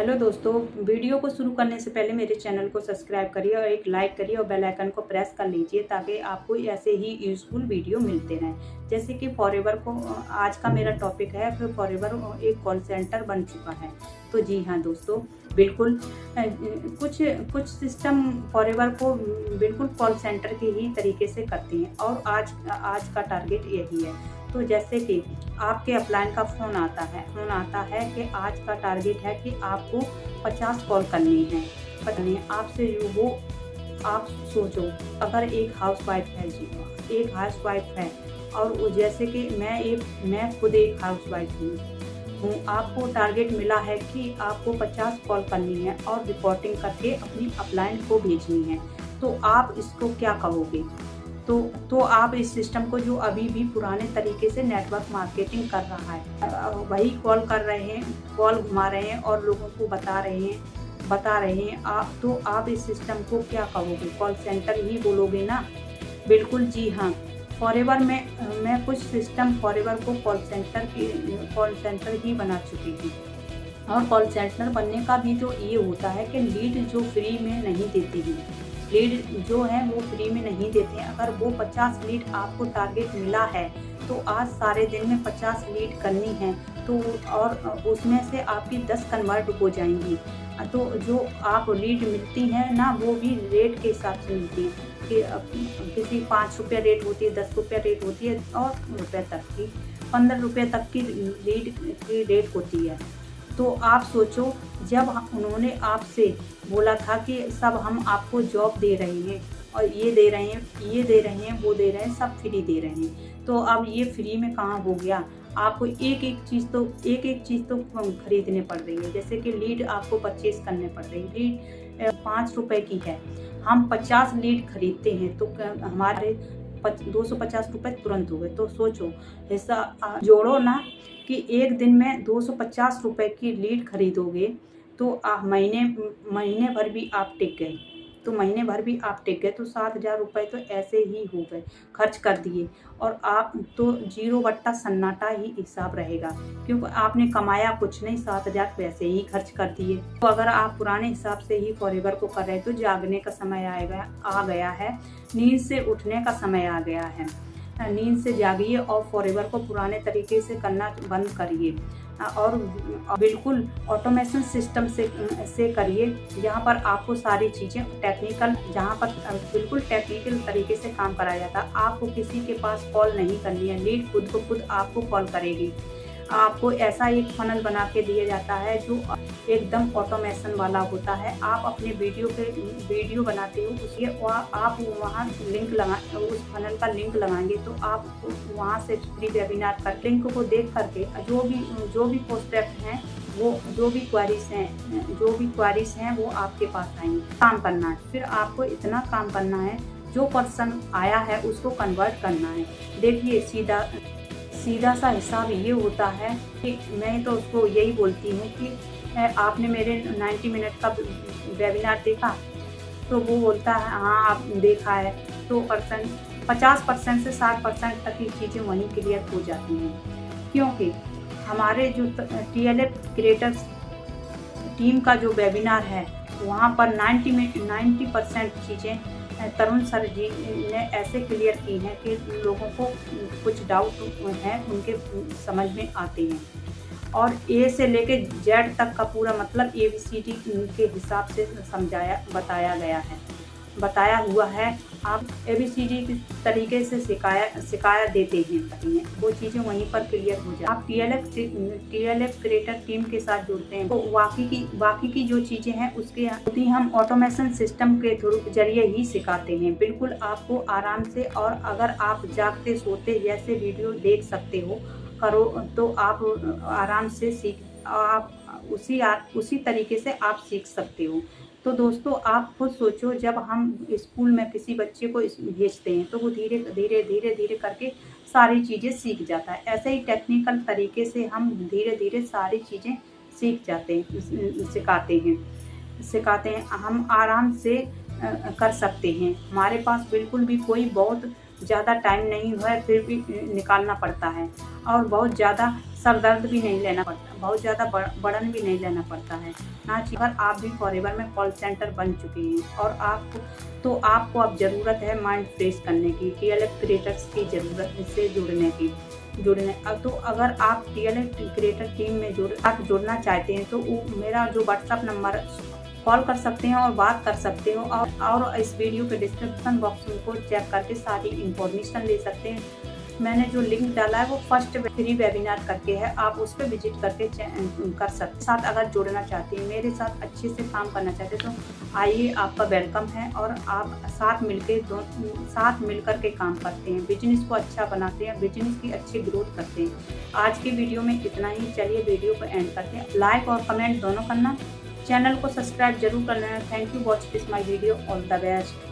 Hello दोस्तों, video को शुरू करने से पहले मेरे चैनल को सब्सक्राइब करिए और एक लाइक करिए और बेल आइकन को प्रेस कर लीजिए ताकि आपको ऐसे ही यूज़फुल वीडियो मिलते रहें। जैसे कि फॉरएवर को आज का मेरा टॉपिक है कि फॉरएवर एक कॉल सेंटर बन चुका है। तो जी हाँ दोस्तों, बिल्कुल कुछ कुछ सिस्टम फॉरएवर को बिल्कुल कॉल सेंटर के ही तरीके से करते हैं और आज का टारगेट यही है। तो जैसे कि आपके अपलाइन का फ़ोन आता है कि आज का टारगेट है कि आपको 50 कॉल करनी है आपसे। वो आप सोचो, अगर एक हाउसवाइफ है और वो जैसे कि मैं खुद एक हाउसवाइफ हूँ। आपको टारगेट मिला है कि आपको 50 कॉल करनी है और रिपोर्टिंग करके अपनी अपलाइन को भेजनी है। तो आप इसको क्या कहोगे? तो आप इस सिस्टम को, जो अभी भी पुराने तरीके से नेटवर्क मार्केटिंग कर रहा है, वही कॉल कर रहे हैं, कॉल घुमा रहे हैं और लोगों को बता रहे हैं आप इस सिस्टम को क्या कहोगे? कॉल सेंटर ही बोलोगे ना? बिल्कुल जी हाँ। फॉरएवर में मैं कुछ सिस्टम फॉरएवर को कॉल सेंटर ही बना चुकी थी। और कॉल सेंटर बनने का भी तो ये होता है कि लीड जो फ्री में नहीं देती हैं, लीड जो है वो फ्री में नहीं देते हैं। अगर वो 50 लीड आपको टारगेट मिला है तो आज सारे दिन में 50 लीड करनी है, तो और उसमें से आपकी 10 कन्वर्ट हो जाएंगी। तो जो आप लीड मिलती हैं ना, वो भी रेट के हिसाब से मिलती है कि किसी 5 रुपये रेट होती है, 10 रुपये रेट होती है और रुपये तक की 15 रुपये तक की लीड की रेट होती है। तो आप सोचो, जब उन्होंने आपसे बोला था कि सब हम आपको जॉब दे रहे हैं और ये दे रहे हैं, वो दे रहे हैं, सब फ्री दे रहे हैं, तो अब ये फ्री में कहाँ हो गया? आपको एक एक चीज़ तो खरीदने पड़ रही है। जैसे कि लीड आपको परचेज करने पड़ रही है। लीड 5 रुपये की है, हम 50 लीड खरीदते हैं तो हमारे 250 रुपये तुरंत हो गए। तो सोचो, ऐसा जोड़ो ना कि एक दिन में 250 रुपये की लीड खरीदोगे तो महीने भर भी आप टिक गए। तो 7,000 रुपये तो ऐसे ही हो गए, खर्च कर दिए। और आप तो जीरो बट्टा सन्नाटा ही हिसाब रहेगा, क्योंकि आपने कमाया कुछ नहीं, 7,000 वैसे ही खर्च कर दिए। तो अगर आप पुराने हिसाब से ही फॉरएवर को कर रहे हैं तो जागने का समय आ गया है, नींद से उठने का समय आ गया है। नींद से जागिए और फॉरएवर को पुराने तरीके से करना बंद करिए और बिल्कुल ऑटोमेशन सिस्टम से करिए, जहाँ पर आपको सारी चीज़ें जहाँ पर बिल्कुल टेक्निकल तरीके से काम कराया जाता है। आपको किसी के पास कॉल नहीं करनी है, लीड खुद को खुद आपको कॉल करेगी। आपको ऐसा एक फनल बना के दिया जाता है जो एकदम ऑटोमेशन वाला होता है। आप अपने वीडियो बनाते हो, उसके आप वहाँ उस फनल का लिंक लगाएंगे तो आप वहाँ से फ्री वेबिनार कर लिंक को देख करके जो भी प्रोस्पेक्ट हैं, वो जो भी क्वारीज हैं वो आपके पास आएंगे। काम करना है, फिर आपको इतना काम करना है, जो पर्सन आया है उसको कन्वर्ट करना है। देखिए, सीधा सा हिसाब ये होता है कि मैं तो उसको यही बोलती हूँ कि आपने मेरे 90 मिनट का वेबिनार देखा? तो वो बोलता है हाँ आप देखा है। तो 50% से 60% तक की चीज़ें वहीं क्लियर हो जाती हैं, क्योंकि हमारे जो TLF क्रिएटर्स टीम का जो वेबिनार है, वहाँ पर 90% चीज़ें तरुण सर जी ने ऐसे क्लियर की हैं कि लोगों को कुछ डाउट हैं उनके समझ में आते हैं। और ए से लेके जेड तक का पूरा मतलब ABCD के हिसाब से बताया हुआ है। आप ABCD के तरीके से सिखाया देते हैं, वो चीज़ें वहीं पर क्लियर हो जाए। आप TLF क्रिएटर टीम के साथ जुड़ते हैं तो बाकी की जो चीज़ें हैं उसके हम ऑटोमेशन सिस्टम के जरिए ही सिखाते हैं, बिल्कुल आपको आराम से। और अगर आप जागते सोते जैसे वीडियो देख सकते हो करो तो आप आराम से उसी तरीके से आप सीख सकते हो। तो दोस्तों, आप खुद सोचो, जब हम स्कूल में किसी बच्चे को भेजते हैं तो वो धीरे धीरे करके सारी चीज़ें सीख जाता है। ऐसे ही टेक्निकल तरीके से हम धीरे धीरे सारी चीज़ें सीख जाते हैं, सिखाते हैं। हम आराम से कर सकते हैं। हमारे पास बिल्कुल भी कोई बहुत ज़्यादा टाइम नहीं है फिर भी निकालना पड़ता है, और बहुत ज़्यादा सर दर्द भी नहीं लेना पड़ता, बहुत ज़्यादा बर्डन भी नहीं लेना पड़ता है ना। अगर आप भी फॉरएवर में कॉल सेंटर बन चुके हैं और आपको अब ज़रूरत है माइंड फ्रेश करने की, डीएलएफ क्रिएटर्स की ज़रूरत से जुड़ने। अब तो अगर आप डीएलएफ क्रिएटर टीम में जुड़ना चाहते हैं तो मेरा जो व्हाट्सएप नंबर कॉल कर सकते हैं और बात कर सकते हो, और इस वीडियो के डिस्क्रिप्शन बॉक्स में को चेक करके सारी इंफॉर्मेशन ले सकते हैं। मैंने जो लिंक डाला है वो फर्स्ट फ्री वेबिनार करके है, आप उस पर विजिट करके कर सकते साथ। अगर जुड़ना चाहते हैं, मेरे साथ अच्छे से काम करना चाहते हैं तो आइए, आपका वेलकम है। और आप साथ मिलकर के काम करते हैं, बिजनेस को अच्छा बनाते हैं, बिजनेस की अच्छी ग्रोथ करते हैं। आज की वीडियो में इतना ही। चलिए वीडियो को एंड करते हैं। लाइक और कमेंट दोनों करना, चैनल को सब्सक्राइब जरूर करना है। Thank you watch this my video. All the best.